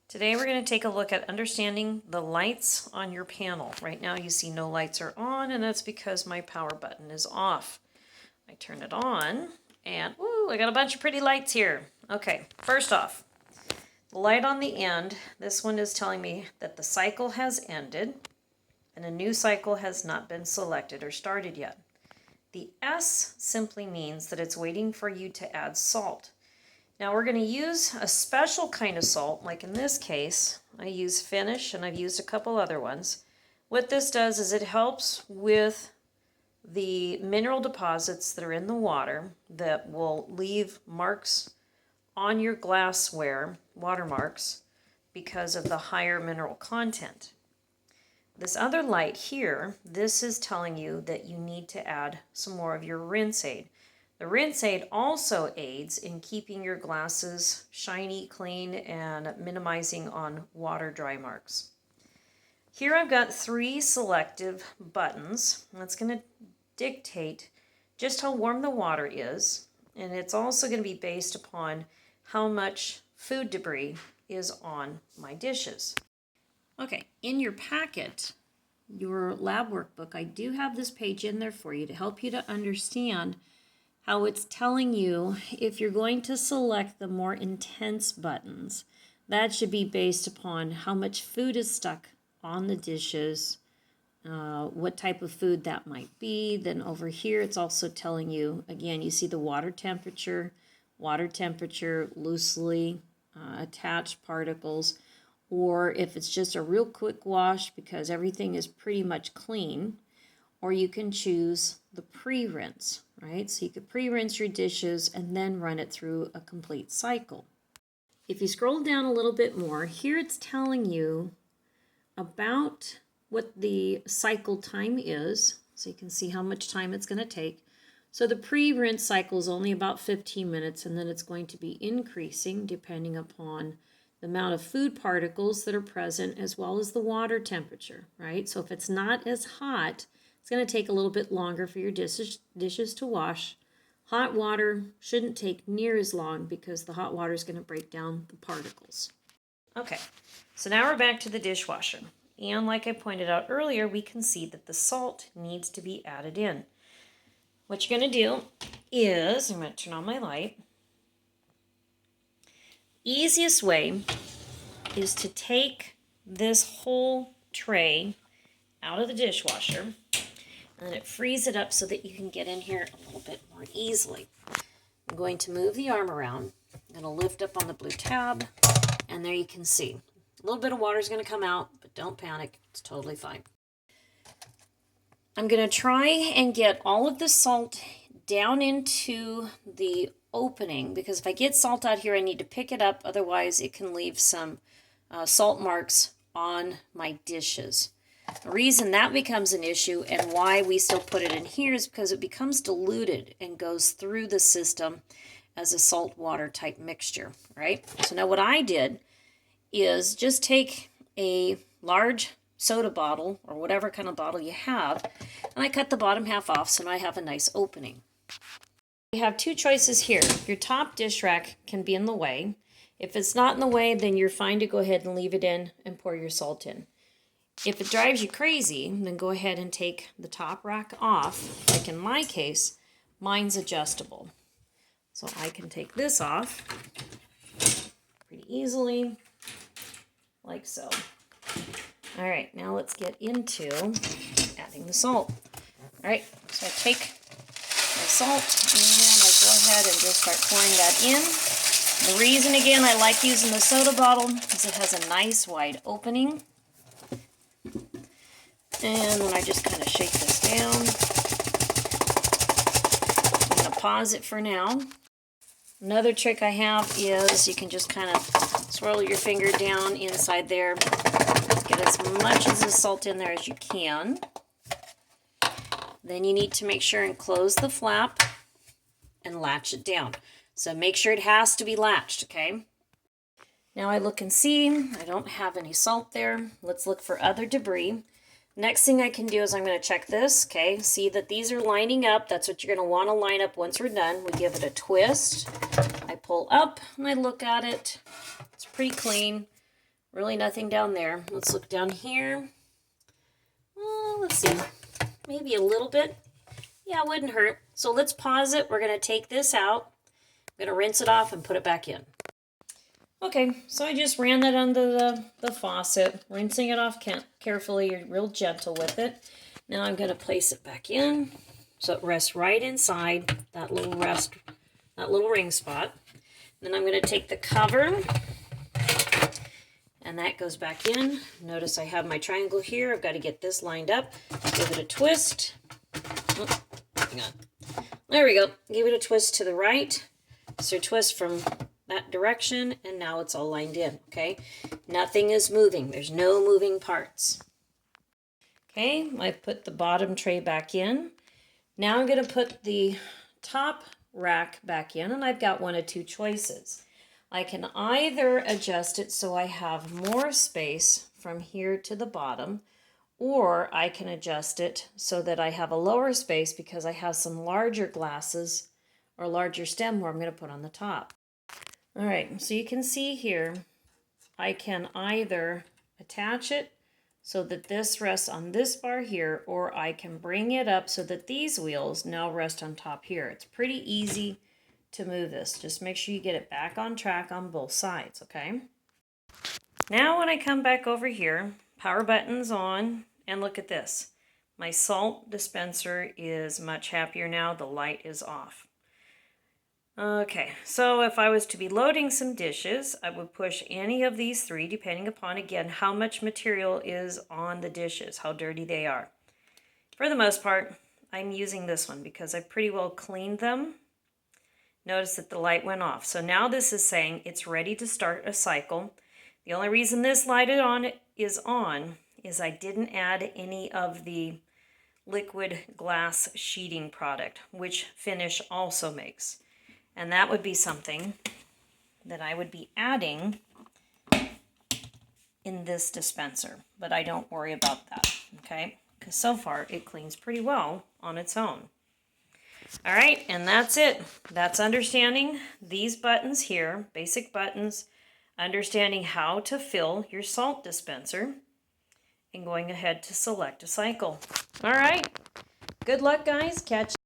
Today we're going to take a look at understanding the lights on your panel. Right now you see no lights are on, and that's because my power button is off. I turn it on and woo, I got a bunch of pretty lights here. Okay, first off, the light on the end, this one is telling me that the cycle has ended and a new cycle has not been selected or started yet. The S simply means that it's waiting for you to add salt. Now we're going to use a special kind of salt, like in this case, I use Finish and I've used a couple other ones. What this does is it helps with the mineral deposits that are in the water that will leave marks on your glassware, watermarks, because of the higher mineral content. This other light here, this is telling you that you need to add some more of your rinse aid. The rinse aid also aids in keeping your glasses shiny, clean, and minimizing on water dry marks. Here I've got 3 selective buttons. That's going to dictate just how warm the water is, and it's also going to be based upon how much food debris is on my dishes. Okay, in your packet, your lab workbook, I do have this page in there for you to help you to understand how it's telling you if you're going to select the more intense buttons. That should be based upon how much food is stuck on the dishes, what type of food that might be. Then over here it's also telling you, again, you see the water temperature, loosely attached particles, or if it's just a real quick wash because everything is pretty much clean. Or you can choose the pre-rinse, right? So you could pre-rinse your dishes and then run it through a complete cycle. If you scroll down a little bit more, here it's telling you about what the cycle time is. So you can see how much time it's going to take. So the pre-rinse cycle is only about 15 minutes, and then it's going to be increasing depending upon the amount of food particles that are present as well as the water temperature, right? So if it's not as hot, it's going to take a little bit longer for your dishes to wash. Hot water shouldn't take near as long because the hot water is going to break down the particles. Okay, so now we're back to the dishwasher. And like I pointed out earlier, we can see that the salt needs to be added in. What you're going to do is, I'm going to turn on my light. Easiest way is to take this whole tray out of the dishwasher, and then it frees it up so that you can get in here a little bit more easily. I'm going to move the arm around. I'm going to lift up on the blue tab, and there you can see. A little bit of water is going to come out, but don't panic. It's totally fine. I'm going to try and get all of the salt down into the opening, because if I get salt out here, I need to pick it up. Otherwise, it can leave some salt marks on my dishes. The reason that becomes an issue and why we still put it in here is because it becomes diluted and goes through the system as a salt water type mixture, right? So now what I did is just take a large soda bottle or whatever kind of bottle you have, and I cut the bottom half off so now I have a nice opening. You have 2 choices here. Your top dish rack can be in the way. If it's not in the way, then you're fine to go ahead and leave it in and pour your salt in. If it drives you crazy, then go ahead and take the top rack off. Like in my case, mine's adjustable. So I can take this off pretty easily, like so. All right, now let's get into adding the salt. All right, so I take my salt and I go ahead and just start pouring that in. The reason, again, I like using the soda bottle is it has a nice wide opening. And then I just kind of shake this down. I'm going to pause it for now. Another trick I have is you can just kind of swirl your finger down inside there. Get as much of the salt in there as you can. Then you need to make sure and close the flap and latch it down. So make sure it has to be latched, okay? Now I look and see, I don't have any salt there. Let's look for other debris. Next thing I can do is I'm going to check this, okay? See that these are lining up. That's what you're going to want to line up once we're done. We give it a twist. I pull up and I look at it. It's pretty clean. Really nothing down there. Let's look down here. Let's see. Maybe a little bit. Yeah, it wouldn't hurt. So let's pause it. We're going to take this out. I'm going to rinse it off and put it back in. Okay, so I just ran that under the faucet, rinsing it off carefully. You're real gentle with it. Now I'm going to place it back in so it rests right inside that little ring spot. Then I'm going to take the cover, and that goes back in. Notice I have my triangle here. I've got to get this lined up. Give it a twist. Oh, hang on. There we go. Give it a twist to the right. So twist from that direction, and now it's all lined in, okay? Nothing is moving. There's no moving parts. Okay, I put the bottom tray back in. Now I'm going to put the top rack back in, and I've got one of two choices. I can either adjust it so I have more space from here to the bottom, or I can adjust it so that I have a lower space because I have some larger glasses or larger stemware I'm going to put on the top. All right, so you can see here, I can either attach it so that this rests on this bar here, or I can bring it up so that these wheels now rest on top here. It's pretty easy to move this. Just make sure you get it back on track on both sides, okay? Now when I come back over here, power button's on, and look at this. My salt dispenser is much happier now. The light is off. Okay, so if I was to be loading some dishes, I would push any of these three, depending upon, again, how much material is on the dishes, how dirty they are. For the most part, I'm using this one because I've pretty well cleaned them. Notice that the light went off. So now this is saying it's ready to start a cycle. The only reason this light is I didn't add any of the liquid glass sheeting product, which Finish also makes. And that would be something that I would be adding in this dispenser, but I don't worry about that, okay? Because so far it cleans pretty well on its own. All right, and that's it. That's understanding these buttons here, basic buttons, understanding how to fill your salt dispenser, and going ahead to select a cycle. All right, good luck, guys. Catch